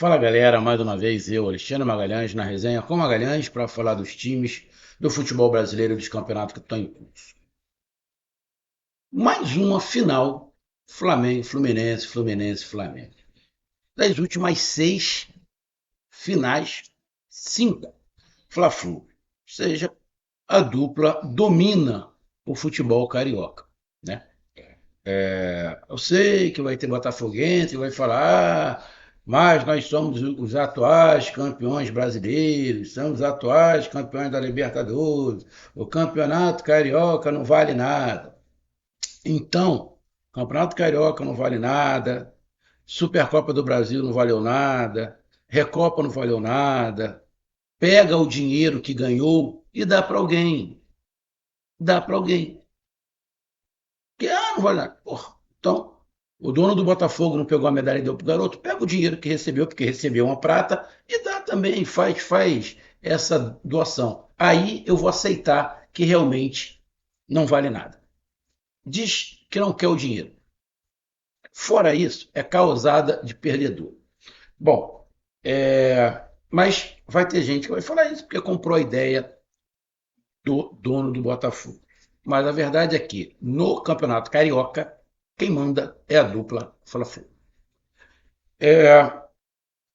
Fala galera, mais uma vez eu, Alexandre Magalhães, na resenha com Magalhães para falar dos times do futebol brasileiro e dos campeonatos que estão em curso. Mais uma final, Flamengo, Fluminense, Fluminense, Flamengo. Das últimas 6 finais, 5 Fla-Flu. Ou seja, a dupla domina o futebol carioca, né? Eu sei que vai ter botafoguense que vai falar, mas nós somos os atuais campeões brasileiros, somos os atuais campeões da Libertadores, o campeonato carioca não vale nada. Então, campeonato carioca não vale nada, Supercopa do Brasil não valeu nada, Recopa não valeu nada. Pega o dinheiro que ganhou e dá para alguém. Dá para alguém. Que, não vale nada. Porra, então, o dono do Botafogo não pegou a medalha e deu pro garoto, pega o dinheiro que recebeu, porque recebeu uma prata, e dá também, faz essa doação. Aí eu vou aceitar que realmente não vale nada. Diz que não quer o dinheiro. Fora isso, é causada de perdedor. Bom, mas vai ter gente que vai falar isso porque comprou a ideia do dono do Botafogo. Mas a verdade é que no Campeonato Carioca, quem manda é a dupla Fla-Flu.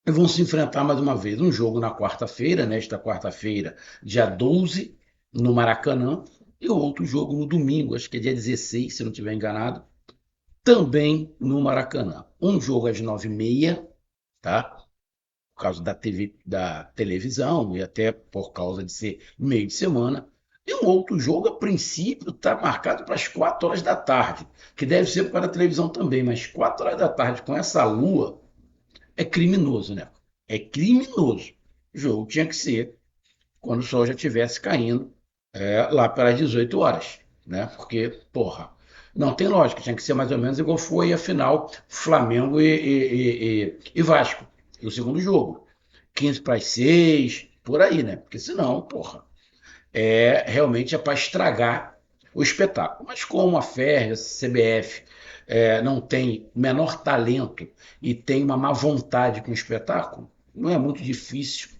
Vão se enfrentar mais uma vez um jogo na quarta-feira, nesta quarta-feira, dia 12, no Maracanã, e outro jogo no domingo, acho que é dia 16, se não estiver enganado, também no Maracanã. Um jogo às 9h30, tá? Por causa da TV, da televisão e até por causa de ser meio de semana. E um outro jogo, a princípio, está marcado para as 4 horas da tarde, que deve ser para a televisão também, mas 4 horas da tarde com essa lua é criminoso, né? É criminoso. O jogo tinha que ser quando o sol já estivesse caindo, lá pelas 18 horas, né? Porque, porra, não tem lógica, tinha que ser mais ou menos igual foi a final Flamengo e Vasco, o segundo jogo. 15 para as 6, por aí, né? Porque senão, porra, realmente é para estragar o espetáculo. Mas como a FERJ, a CBF, não tem o menor talento e tem uma má vontade com o espetáculo, não é muito difícil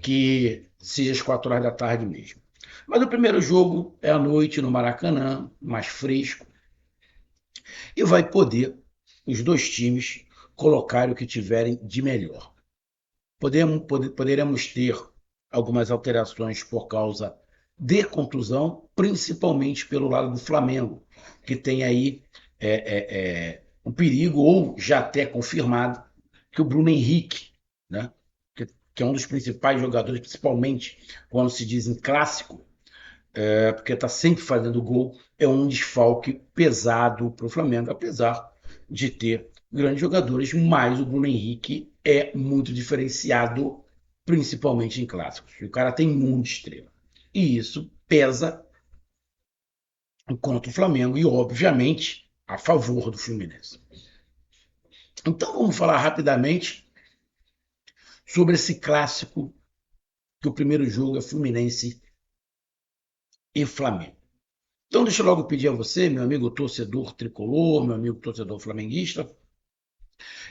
que seja às 4 horas da tarde mesmo. Mas o primeiro jogo é à noite no Maracanã, mais fresco, e vai poder os dois times colocar o que tiverem de melhor. Poderemos ter algumas alterações por causa de contusão, principalmente pelo lado do Flamengo, que tem aí um perigo, ou já até confirmado, que o Bruno Henrique, né, que é um dos principais jogadores, principalmente quando se diz em clássico, porque está sempre fazendo gol, é um desfalque pesado para o Flamengo, apesar de ter grandes jogadores, mas o Bruno Henrique é muito diferenciado, principalmente em clássicos. O cara tem muita estrela. E isso pesa contra o Flamengo e, obviamente, a favor do Fluminense. Então vamos falar rapidamente sobre esse clássico, que o primeiro jogo é Fluminense e Flamengo. Então deixa eu logo pedir a você, meu amigo torcedor tricolor, meu amigo torcedor flamenguista,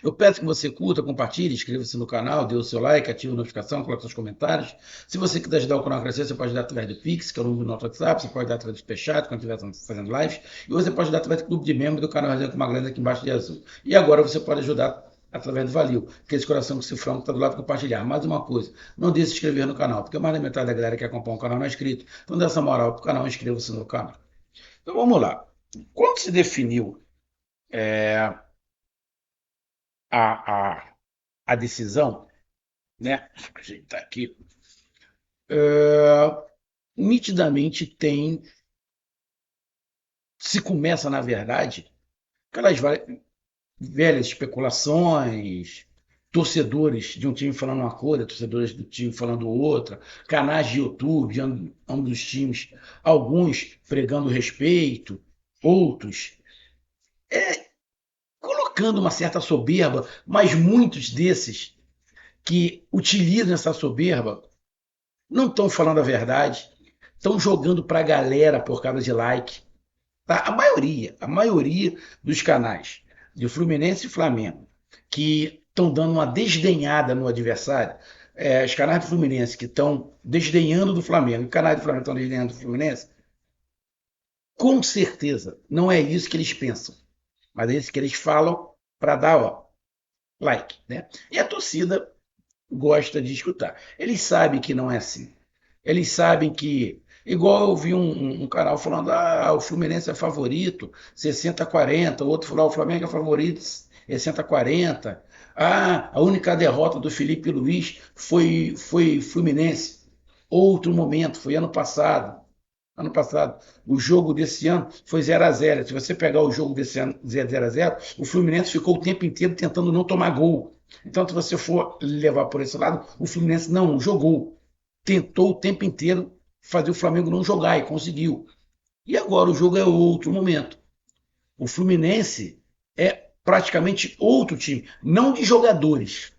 eu peço que você curta, compartilhe, inscreva-se no canal, dê o seu like, ative a notificação, coloque seus comentários. Se você quiser ajudar o canal a crescer, você pode dar através do Pix, que é o número do nosso WhatsApp, você pode dar através do Superchat, quando estiver fazendo lives, e você pode dar através do clube de membros do canal Resenha com Magalhães aqui embaixo de azul. E agora você pode ajudar através do Valeu, que é esse coração com cifrão que está do lado para compartilhar. Mais uma coisa, não deixe de se inscrever no canal, porque mais da metade da galera que acompanha o canal não é inscrito. Então dê essa moral para o canal, inscreva-se no canal. Então vamos lá. Quando se definiu a, a, a decisão, né? Deixa eu ajeitar aqui. Nitidamente tem, se começa na verdade, aquelas velhas especulações, torcedores de um time falando uma coisa, torcedores do time falando outra, canais de YouTube de ambos os times, alguns pregando respeito, outros colocando uma certa soberba, mas muitos desses que utilizam essa soberba não estão falando a verdade, estão jogando para a galera por causa de like. Tá? A maioria dos canais de Fluminense e Flamengo que estão dando uma desdenhada no adversário. Os canais do Fluminense que estão desdenhando do Flamengo, e os canais do Flamengo estão desdenhando do Fluminense, com certeza não é isso que eles pensam, mas é isso que eles falam para dar like. Né? E a torcida gosta de escutar. Eles sabem que não é assim. Eles sabem que. Igual eu vi um canal falando, o Fluminense é favorito, 60-40, o outro falou, o Flamengo é favorito, 60-40. A única derrota do Felipe Luiz foi Fluminense. Outro momento, foi ano passado. Ano passado, o jogo desse ano foi 0-0. Se você pegar o jogo desse ano 0-0, o Fluminense ficou o tempo inteiro tentando não tomar gol. Então, se você for levar por esse lado, o Fluminense não jogou. Tentou o tempo inteiro fazer o Flamengo não jogar e conseguiu. E agora o jogo é outro momento. O Fluminense é praticamente outro time, não de jogadores,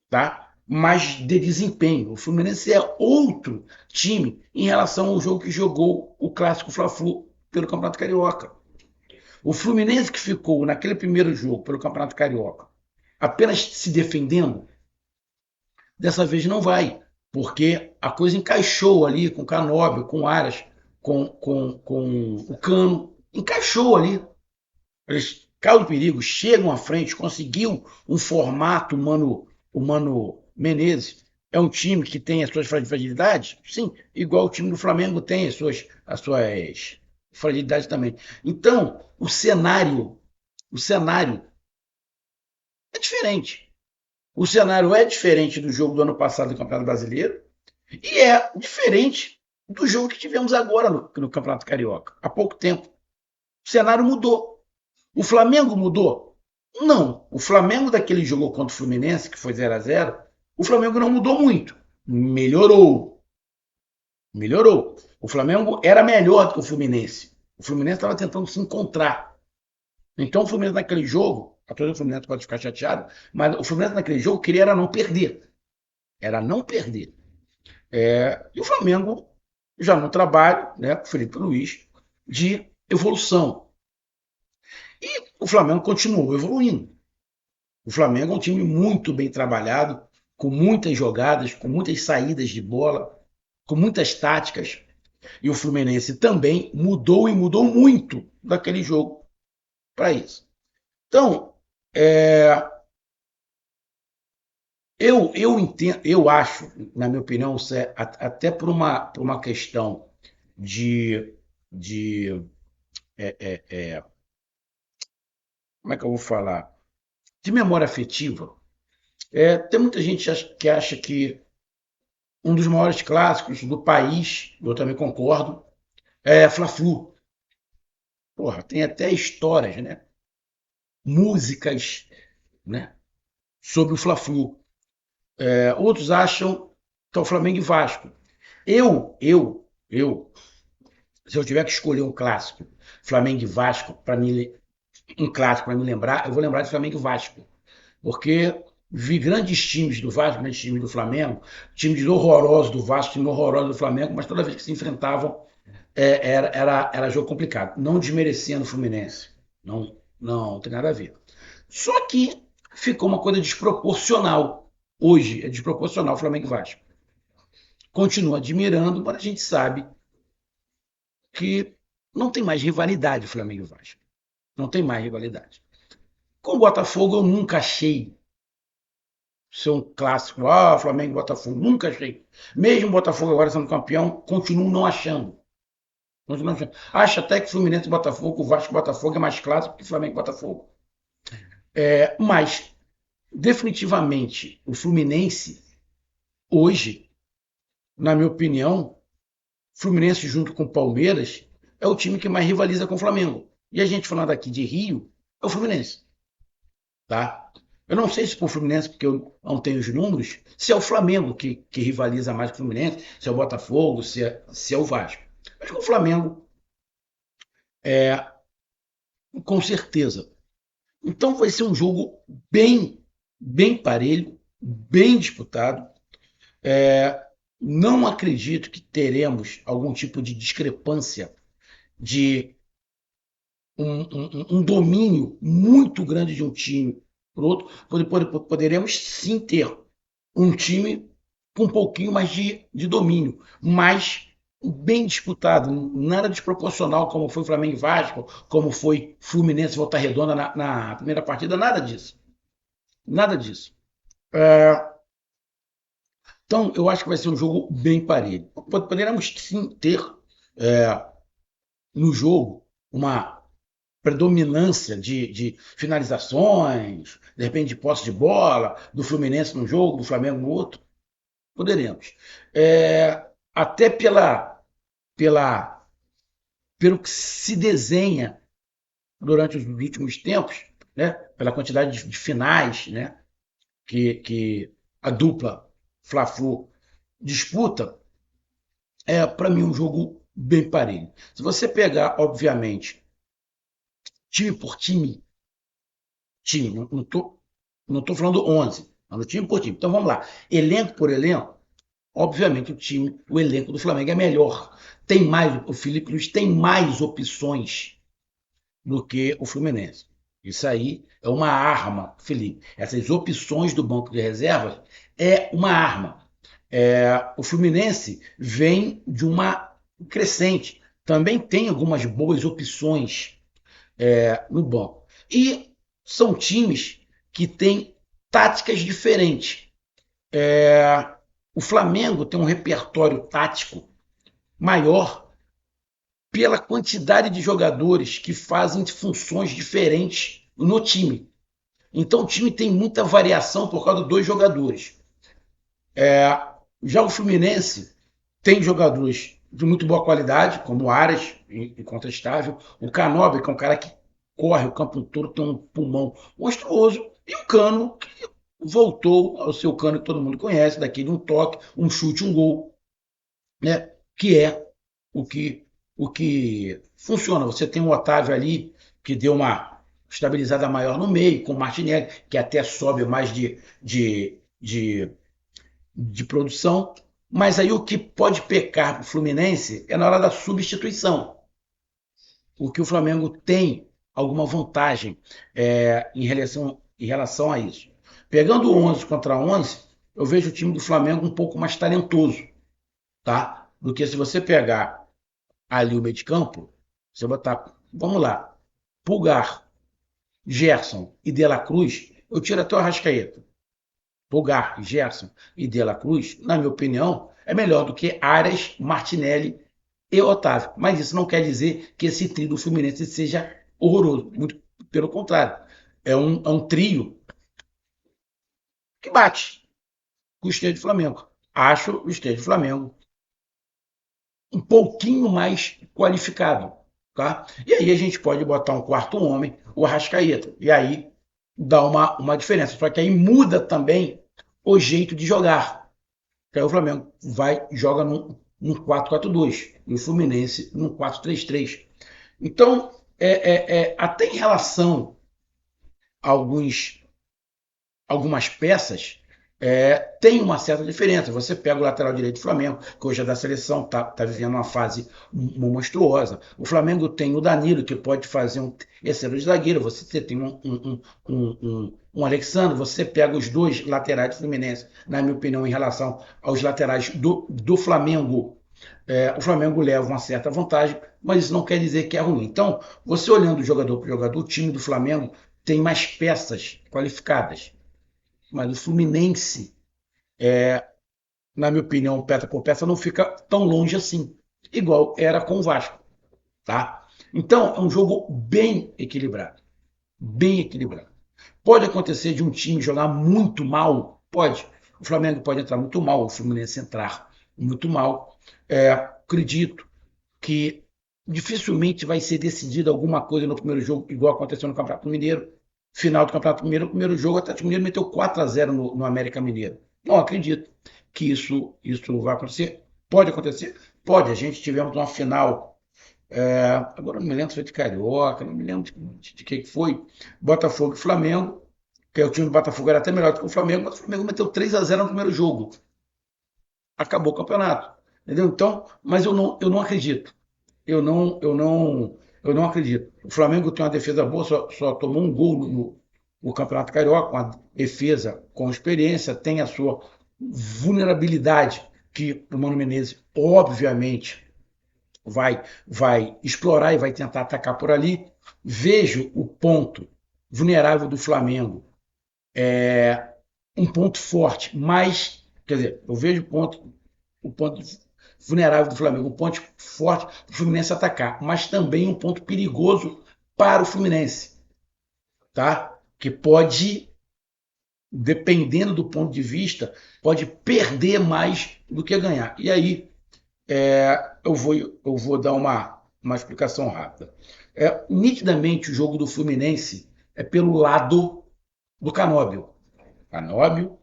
tá? Mas de desempenho. O Fluminense é outro time em relação ao jogo que jogou o clássico Fla-Flu pelo Campeonato Carioca. O Fluminense que ficou naquele primeiro jogo pelo Campeonato Carioca apenas se defendendo, dessa vez não vai, porque a coisa encaixou ali com o Canóbio, com o Aras, com o Cano, encaixou ali. Eles caem do perigo, chegam à frente, conseguiu um formato humano Menezes. É um time que tem as suas fragilidades? Sim, igual o time do Flamengo tem as suas fragilidades também. Então, o cenário é diferente. O cenário é diferente do jogo do ano passado do Campeonato Brasileiro e é diferente do jogo que tivemos agora no Campeonato Carioca, há pouco tempo. O cenário mudou. O Flamengo mudou? Não. O Flamengo daquele jogo contra o Fluminense, que foi 0-0, o Flamengo não mudou muito. Melhorou. Melhorou. O Flamengo era melhor do que o Fluminense. O Fluminense estava tentando se encontrar. Então o Fluminense naquele jogo, a torcida do Fluminense pode ficar chateado, mas o Fluminense naquele jogo queria era não perder. Era não perder. E o Flamengo já no trabalho, né, com o Felipe Luiz, de evolução. E o Flamengo continuou evoluindo. O Flamengo é um time muito bem trabalhado, com muitas jogadas, com muitas saídas de bola, com muitas táticas. E o Fluminense também mudou e mudou muito daquele jogo para isso. Então, eu entendo, eu acho, na minha opinião, até por uma questão de como é que eu vou falar? De memória afetiva. Tem muita gente que acha que um dos maiores clássicos do país, eu também concordo, é Fla-Flu. Porra, tem até histórias, né? Músicas, né? Sobre o Fla-Flu. Outros acham que é o Flamengo e Vasco. Se eu tiver que escolher um clássico, Flamengo e Vasco, para mim, um clássico para me lembrar, eu vou lembrar de Flamengo e Vasco. Porque vi grandes times do Vasco, grandes times do Flamengo, times horrorosos do Vasco, times horrorosos do Flamengo, mas toda vez que se enfrentavam, era jogo complicado. Não desmerecendo o Fluminense. Não, não tem nada a ver. Só que ficou uma coisa desproporcional. Hoje é desproporcional Flamengo e Vasco. Continuo admirando, mas a gente sabe que não tem mais rivalidade Flamengo e Vasco. Não tem mais rivalidade. Com o Botafogo eu nunca achei ser um clássico. Flamengo e Botafogo. Nunca achei. Mesmo o Botafogo agora sendo campeão, continuo não achando. Acho até que Fluminense e Botafogo, o Vasco e Botafogo é mais clássico que Flamengo e Botafogo. Mas, definitivamente, o Fluminense, hoje, na minha opinião, Fluminense junto com o Palmeiras, é o time que mais rivaliza com o Flamengo. E a gente falando aqui de Rio, é o Fluminense. Tá? Eu não sei se por Fluminense, porque eu não tenho os números, se é o Flamengo que rivaliza mais com o Fluminense, se é o Botafogo, se é o Vasco. Mas com o Flamengo, é, com certeza. Então vai ser um jogo bem parelho, bem disputado. Não acredito que teremos algum tipo de discrepância de um domínio muito grande de um time por outro, poderemos sim ter um time com um pouquinho mais de domínio, mas bem disputado, nada desproporcional como foi Flamengo e Vasco, como foi Fluminense e Volta Redonda na primeira partida, nada disso. Nada disso. É, então, eu acho que vai ser um jogo bem parelho. Poderemos sim ter é, no jogo uma predominância de finalizações, de repente de posse de bola, do Fluminense num jogo, do Flamengo no outro. Poderemos. Até pela, pelo que se desenha durante os últimos tempos, né? Pela quantidade de finais, né? Que a dupla Fla-Flu disputa, para mim um jogo bem parelho. Se você pegar, obviamente, time por time, não tô falando 11, falando time por time. Então vamos lá, elenco por elenco, obviamente o elenco do Flamengo é melhor. Tem mais, o Felipe Luiz tem mais opções do que o Fluminense. Isso aí é uma arma, Felipe. Essas opções do banco de reservas é uma arma. O Fluminense vem de uma crescente. Também tem algumas boas opções no banco. E são times que têm táticas diferentes. O Flamengo tem um repertório tático maior pela quantidade de jogadores que fazem funções diferentes no time. Então o time tem muita variação por causa dos dois jogadores. Já o Fluminense tem jogadores de muito boa qualidade, como o Aras, incontestável, o Canóbio, que é um cara que corre o campo todo, tem um pulmão monstruoso, e o Cano, que voltou ao seu Cano que todo mundo conhece, daquele um toque, um chute, um gol, né? Que é o que, o que funciona. Você tem o Otávio ali, que deu uma estabilizada maior no meio, com o Martinelli, que até sobe mais de produção, mas aí o que pode pecar para o Fluminense é na hora da substituição. O que o Flamengo tem alguma vantagem em relação a isso. Pegando 11 contra 11, eu vejo o time do Flamengo um pouco mais talentoso, tá? Do que se você pegar ali o meio de campo, você botar, vamos lá, Pulgar, Gerson e De La Cruz, eu tiro até o Arrascaeta. Pulgar, Gerson e De La Cruz, na minha opinião, é melhor do que Arias, Martinelli e Otávio. Mas isso não quer dizer que esse trio do Fluminense seja horroroso. Muito pelo contrário. É um trio que bate com o esteio do Flamengo. Acho o esteio do Flamengo um pouquinho mais qualificado. Tá? E aí a gente pode botar um quarto homem, o Arrascaeta. E aí dá uma diferença. Só que aí muda também o jeito de jogar. Que aí o Flamengo joga num 4-4-2 e o Fluminense num 4-3-3. Então, até em relação a algumas peças, tem uma certa diferença. Você pega o lateral direito do Flamengo, que hoje é da seleção, tá vivendo uma fase monstruosa. O Flamengo tem o Danilo, que pode fazer um excelente zagueiro. Você tem um Alexandre, você pega os dois laterais do Fluminense, na minha opinião, em relação aos laterais do Flamengo. O Flamengo leva uma certa vantagem, mas isso não quer dizer que é ruim. Então, você olhando jogador por jogador, o time do Flamengo tem mais peças qualificadas. Mas o Fluminense, na minha opinião, peça por peça, não fica tão longe assim, igual era com o Vasco, tá? Então, é um jogo bem equilibrado, bem equilibrado. Pode acontecer de um time jogar muito mal, pode. O Flamengo pode entrar muito mal, o Fluminense entrar muito mal. Acredito que dificilmente vai ser decidido alguma coisa no primeiro jogo, igual aconteceu no Campeonato Mineiro. Final do Campeonato Mineiro, o primeiro jogo, o Atlético Mineiro meteu 4-0 no América Mineiro. Não acredito que isso vai acontecer. Pode acontecer? Pode. A gente tivemos uma final. Agora não me lembro se foi de Carioca, não me lembro de que foi. Botafogo e Flamengo, que o time do Botafogo era até melhor do que o Flamengo, mas o Flamengo meteu 3-0 no primeiro jogo. Acabou o campeonato. Entendeu? Então, mas eu não acredito. Eu não acredito. O Flamengo tem uma defesa boa, só tomou um gol o Campeonato Carioca, com a defesa com experiência, tem a sua vulnerabilidade, que o Mano Menezes, obviamente, vai explorar e vai tentar atacar por ali. Vejo o ponto vulnerável do Flamengo, um ponto forte, mas, quer dizer, eu vejo o ponto vulnerável do Flamengo, um ponto forte para o Fluminense atacar, mas também um ponto perigoso para o Fluminense, tá? Que pode, dependendo do ponto de vista, pode perder mais do que ganhar. E aí eu vou dar uma explicação rápida. Nitidamente o jogo do Fluminense é pelo lado do Canóbio. Canóbio,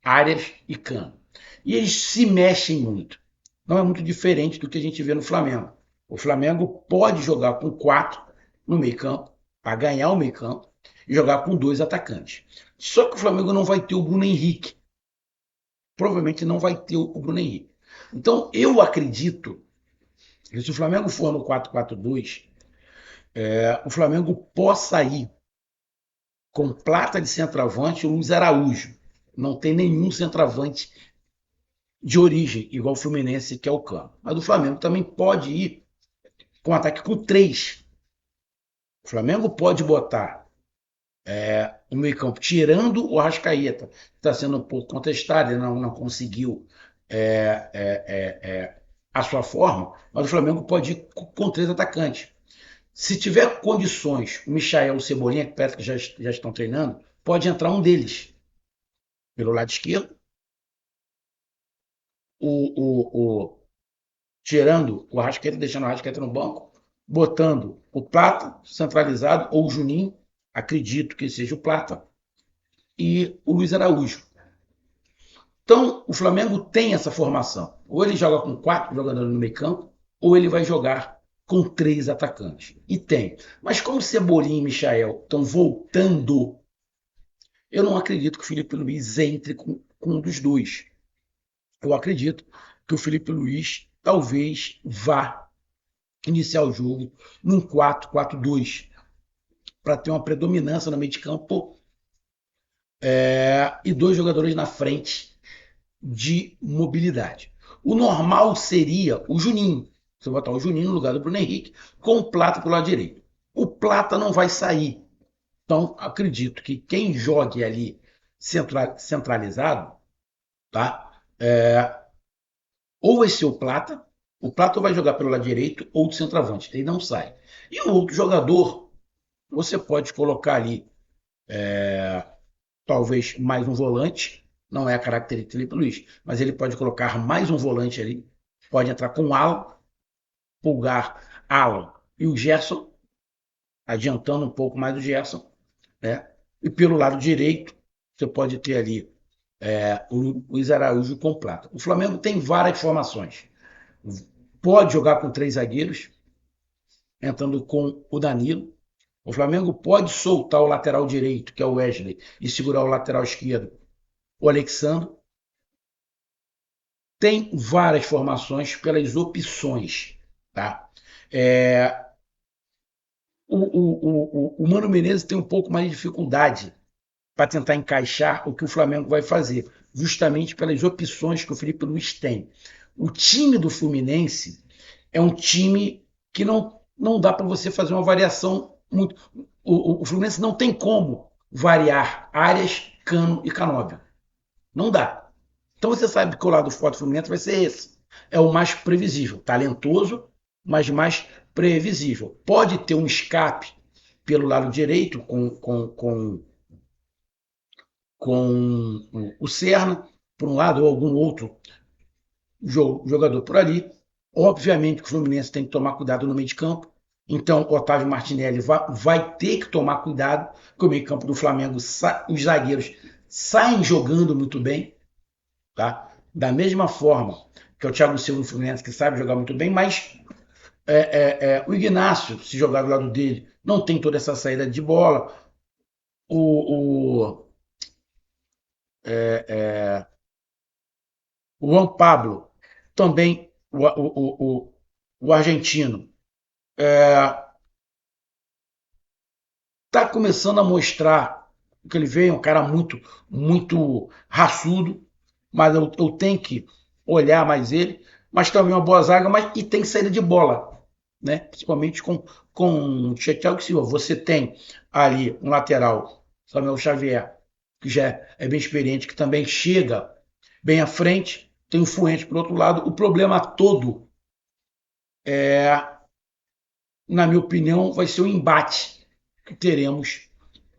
Arias e Cano. E eles se mexem muito. Não é muito diferente do que a gente vê no Flamengo. O Flamengo pode jogar com 4 no meio-campo, para ganhar o meio-campo, e jogar com 2 atacantes. Só que o Flamengo não vai ter o Bruno Henrique. Provavelmente não vai ter o Bruno Henrique. Então, eu acredito que se o Flamengo for no 4-4-2, o Flamengo possa ir com Plata de centroavante e Luiz Araújo. Não tem nenhum centroavante de origem, igual o Fluminense, que é o Cano. Mas o Flamengo também pode ir com ataque com 3. O Flamengo pode botar o meio-campo, tirando o Arrascaeta, que está sendo um pouco contestado, ele não conseguiu a sua forma, mas o Flamengo pode ir com 3 atacantes. Se tiver condições, o Michael e o Cebolinha, que parece que já estão treinando, pode entrar um deles pelo lado esquerdo, o, tirando o Arrascaeta, deixando o Arrascaeta no banco, botando o Plata centralizado, ou o Juninho, acredito que seja o Plata, e o Luiz Araújo. Então, o Flamengo tem essa formação. Ou ele joga com 4 jogadores no meio campo, ou ele vai jogar com 3 atacantes. E tem. Mas como Cebolinha e Michael estão voltando, eu não acredito que o Felipe Luiz entre com um dos dois. Eu acredito que o Felipe Luiz talvez vá iniciar o jogo num 4-4-2, para ter uma predominância no meio de campo e 2 jogadores na frente de mobilidade. O normal seria o Juninho. Você botar o Juninho no lugar do Bruno Henrique, com o Plata pelo lado direito. O Plata não vai sair. Então, acredito que quem jogue ali centralizado, tá? Ou vai ser o Plata vai jogar pelo lado direito ou de centroavante, ele não sai. E o outro jogador, você pode colocar ali, talvez mais um volante, não é a característica do Felipe Luiz, mas ele pode colocar mais um volante ali, pode entrar com o Alan, Pulgar, Alan e o Gerson, adiantando um pouco mais o Gerson, né? E pelo lado direito, você pode ter ali o Luiz Araújo com Plata. O Flamengo tem várias formações. Pode jogar com 3 zagueiros, entrando com o Danilo. O Flamengo pode soltar o lateral direito, que é o Wesley, e segurar o lateral esquerdo, o Alexandre. Tem várias formações pelas opções. Tá? O Mano Menezes tem um pouco mais de dificuldade para tentar encaixar o que o Flamengo vai fazer, justamente pelas opções que o Felipe Luiz tem. O time do Fluminense é um time que não dá para você fazer uma variação muito. O Fluminense não tem como variar áreas, Cano e Canóbio. Não dá. Então você sabe que o lado forte do Fluminense vai ser esse. É o mais previsível, talentoso, mas mais previsível. Pode ter um escape pelo lado direito com o Serna, por um lado, ou algum outro jogador por ali. Obviamente que o Fluminense tem que tomar cuidado no meio de campo. Então, o Otávio Martinelli vai ter que tomar cuidado, porque o meio campo do Flamengo, os zagueiros saem jogando muito bem, tá? Da mesma forma que é o Thiago Silva do Fluminense, que sabe jogar muito bem, mas o Ignacio, se jogar do lado dele, não tem toda essa saída de bola. O Juan Pablo, também o argentino, está começando a mostrar que ele vem, é um cara muito raçudo, mas eu tenho que olhar mais ele, mas também uma boa zaga, mas e tem saída de bola, né? Principalmente com o Thiago Silva. Você tem ali um lateral, Samuel Xavier, que já é bem experiente, que também chega bem à frente, tem o Fuentes por outro lado. O problema todo é, na minha opinião, vai ser o embate que teremos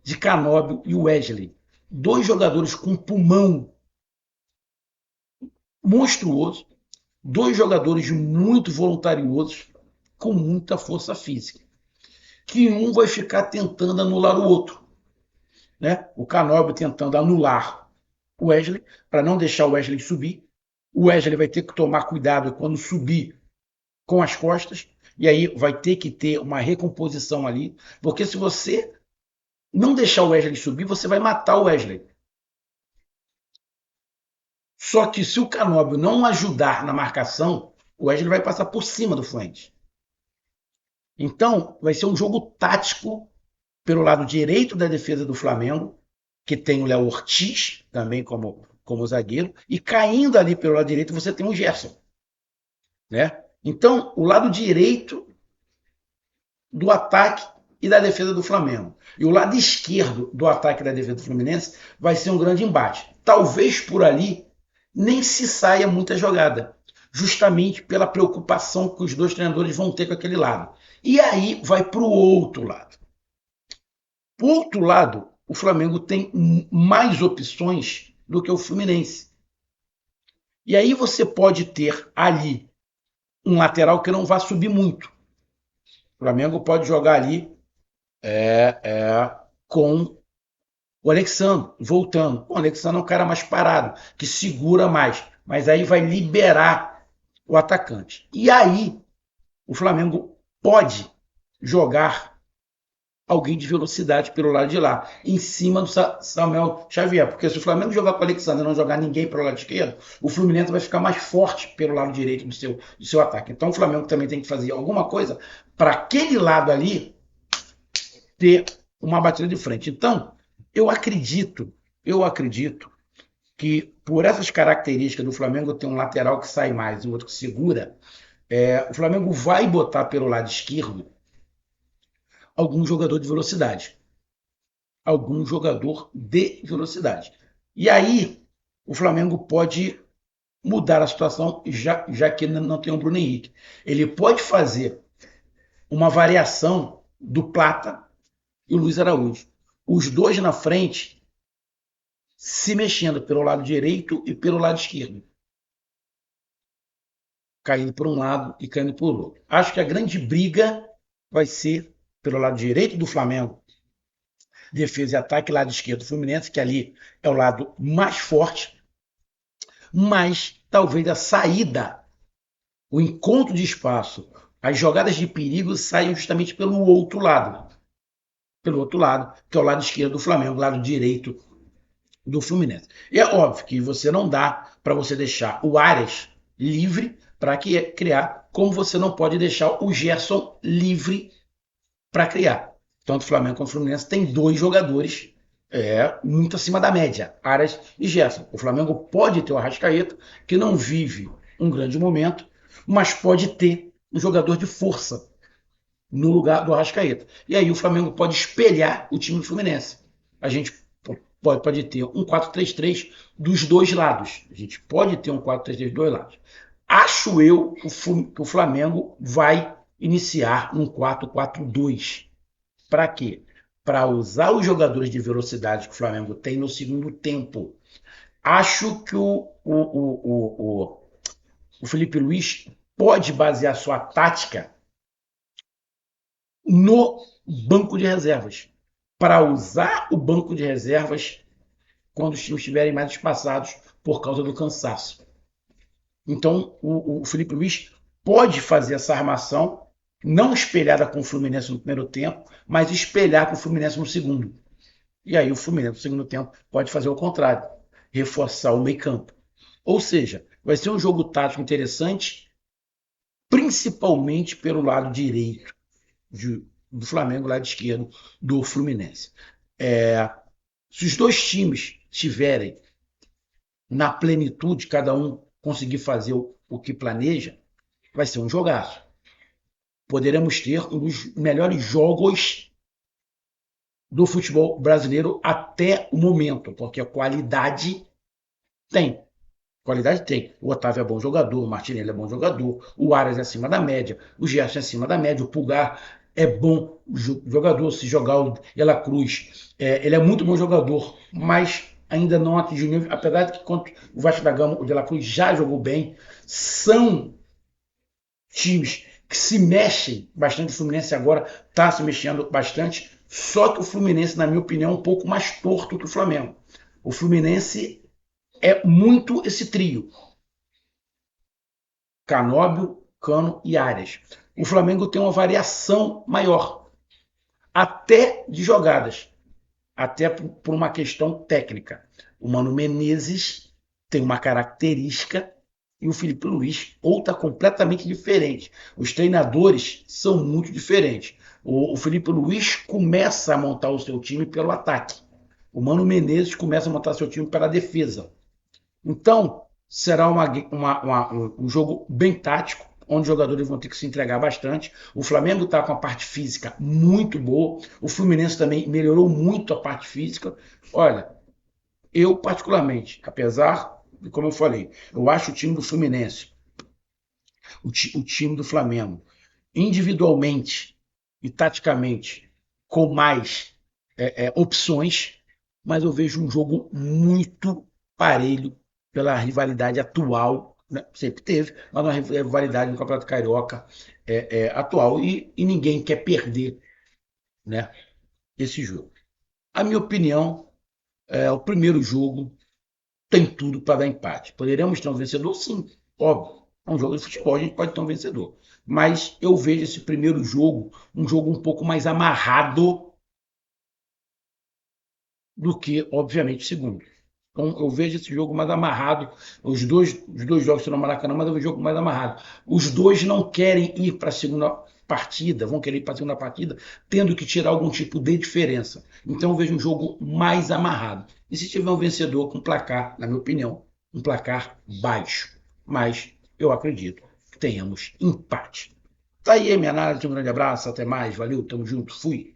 de Canóbio e Wesley. Dois jogadores com pulmão monstruoso, dois jogadores muito voluntariosos, com muita força física. Que um vai ficar tentando anular o outro. Né? O Canóbio tentando anular o Wesley, para não deixar o Wesley subir. O Wesley vai ter que tomar cuidado quando subir com as costas, e aí vai ter que ter uma recomposição ali, porque se você não deixar o Wesley subir, você vai matar o Wesley. Só que se o Canóbio não ajudar na marcação, o Wesley vai passar por cima do Fuentes. Então, vai ser um jogo tático pelo lado direito da defesa do Flamengo, que tem o Léo Ortiz também como zagueiro, e caindo ali pelo lado direito você tem o Gerson. Né? Então, o lado direito do ataque e da defesa do Flamengo. E o lado esquerdo do ataque e da defesa do Fluminense vai ser um grande embate. Talvez por ali nem se saia muita jogada, justamente pela preocupação que os dois treinadores vão ter com aquele lado. E aí vai para o outro lado. Por outro lado, o Flamengo tem mais opções do que o Fluminense. E aí você pode ter ali um lateral que não vai subir muito. O Flamengo pode jogar ali com o Alexandre voltando. O Alexandre é um cara mais parado, que segura mais, mas aí vai liberar o atacante. E aí o Flamengo pode jogar alguém de velocidade pelo lado de lá, em cima do Samuel Xavier. Porque se o Flamengo jogar com o Alexandre e não jogar ninguém pelo lado esquerdo, o Fluminense vai ficar mais forte pelo lado direito do seu ataque. Então o Flamengo também tem que fazer alguma coisa para aquele lado ali ter uma batida de frente. Então, eu acredito que por essas características do Flamengo ter um lateral que sai mais e o outro que segura, o Flamengo vai botar pelo lado esquerdo algum jogador de velocidade. Algum jogador de velocidade. E aí o Flamengo pode mudar a situação, já que não tem o Bruno Henrique. Ele pode fazer uma variação do Plata e o Luiz Araújo. Os dois na frente se mexendo pelo lado direito e pelo lado esquerdo. Caindo por um lado e caindo por outro. Acho que a grande briga vai ser pelo lado direito do Flamengo, defesa e ataque, lado esquerdo do Fluminense, que ali é o lado mais forte, mas talvez a saída, o encontro de espaço, as jogadas de perigo saiam justamente pelo outro lado. Pelo outro lado, que é o lado esquerdo do Flamengo, o lado direito do Fluminense. E é óbvio que você não dá para você deixar o Arias livre para criar, como você não pode deixar o Gerson livre para criar. Tanto o Flamengo quanto o Fluminense tem dois jogadores muito acima da média, Arias e Gerson. O Flamengo pode ter o Arrascaeta, que não vive um grande momento, mas pode ter um jogador de força no lugar do Arrascaeta. E aí o Flamengo pode espelhar o time do Fluminense. A gente pode ter um 4-3-3 dos dois lados. A gente pode ter um 4-3-3 dos dois lados. Acho eu que o Flamengo vai iniciar um 4-4-2. Para quê? Para usar os jogadores de velocidade que o Flamengo tem no segundo tempo. Acho que o Felipe Luiz pode basear sua tática no banco de reservas. Para usar o banco de reservas quando os times estiverem mais espaçados por causa do cansaço. Então, o Felipe Luiz pode fazer essa armação, não espelhada com o Fluminense no primeiro tempo, mas espelhar com o Fluminense no segundo. E aí o Fluminense no segundo tempo pode fazer o contrário, reforçar o meio campo. Ou seja, vai ser um jogo tático interessante, principalmente pelo lado direito do Flamengo, lado esquerdo do Fluminense. Se os dois times estiverem na plenitude, cada um conseguir fazer o que planeja, vai ser um jogaço. Poderemos ter um dos melhores jogos do futebol brasileiro até o momento, porque a qualidade tem. Qualidade tem. O Otávio é bom jogador, o Martinelli é bom jogador, o Arias é acima da média, o Gerson é acima da média, o Pulgar é bom jogador. Se jogar o De La Cruz, ele é muito bom jogador, mas ainda não atingiu o nível, apesar de que contra o Vasco da Gama, o De La Cruz já jogou bem. São times que se mexem bastante. O Fluminense agora está se mexendo bastante, só que o Fluminense, na minha opinião, é um pouco mais torto que o Flamengo. O Fluminense é muito esse trio: Canóbio, Cano e Arias. O Flamengo tem uma variação maior, até de jogadas, até por uma questão técnica. O Mano Menezes tem uma característica e o Felipe Luiz outra completamente diferente. Os treinadores são muito diferentes. O Felipe Luiz começa a montar o seu time pelo ataque. O Mano Menezes começa a montar seu time pela defesa. Então, será um jogo bem tático, onde os jogadores vão ter que se entregar bastante. O Flamengo está com a parte física muito boa. O Fluminense também melhorou muito a parte física. Olha, eu particularmente, apesar de, como eu falei, eu acho o time do Fluminense, o time do Flamengo, individualmente e taticamente, com mais opções, mas eu vejo um jogo muito parelho pela rivalidade atual, né? Sempre teve, mas uma rivalidade no Campeonato Carioca atual, e ninguém quer perder, né, esse jogo. A minha opinião, o primeiro jogo tem tudo para dar empate. Poderemos ter um vencedor? Sim, óbvio. É um jogo de futebol, a gente pode ter um vencedor. Mas eu vejo esse primeiro jogo um jogo um pouco mais amarrado do que, obviamente, o segundo. Então, eu vejo esse jogo mais amarrado. Os dois jogos serão no Maracanã, mas eu vejo o jogo mais amarrado. Os dois não querem ir para a segunda partida, vão querer ir para a segunda partida, tendo que tirar algum tipo de diferença. Então, eu vejo um jogo mais amarrado. E se tiver um vencedor com placar, na minha opinião, um placar baixo. Mas eu acredito que tenhamos empate. Tá aí a minha análise. Um grande abraço, até mais, valeu, tamo junto, fui.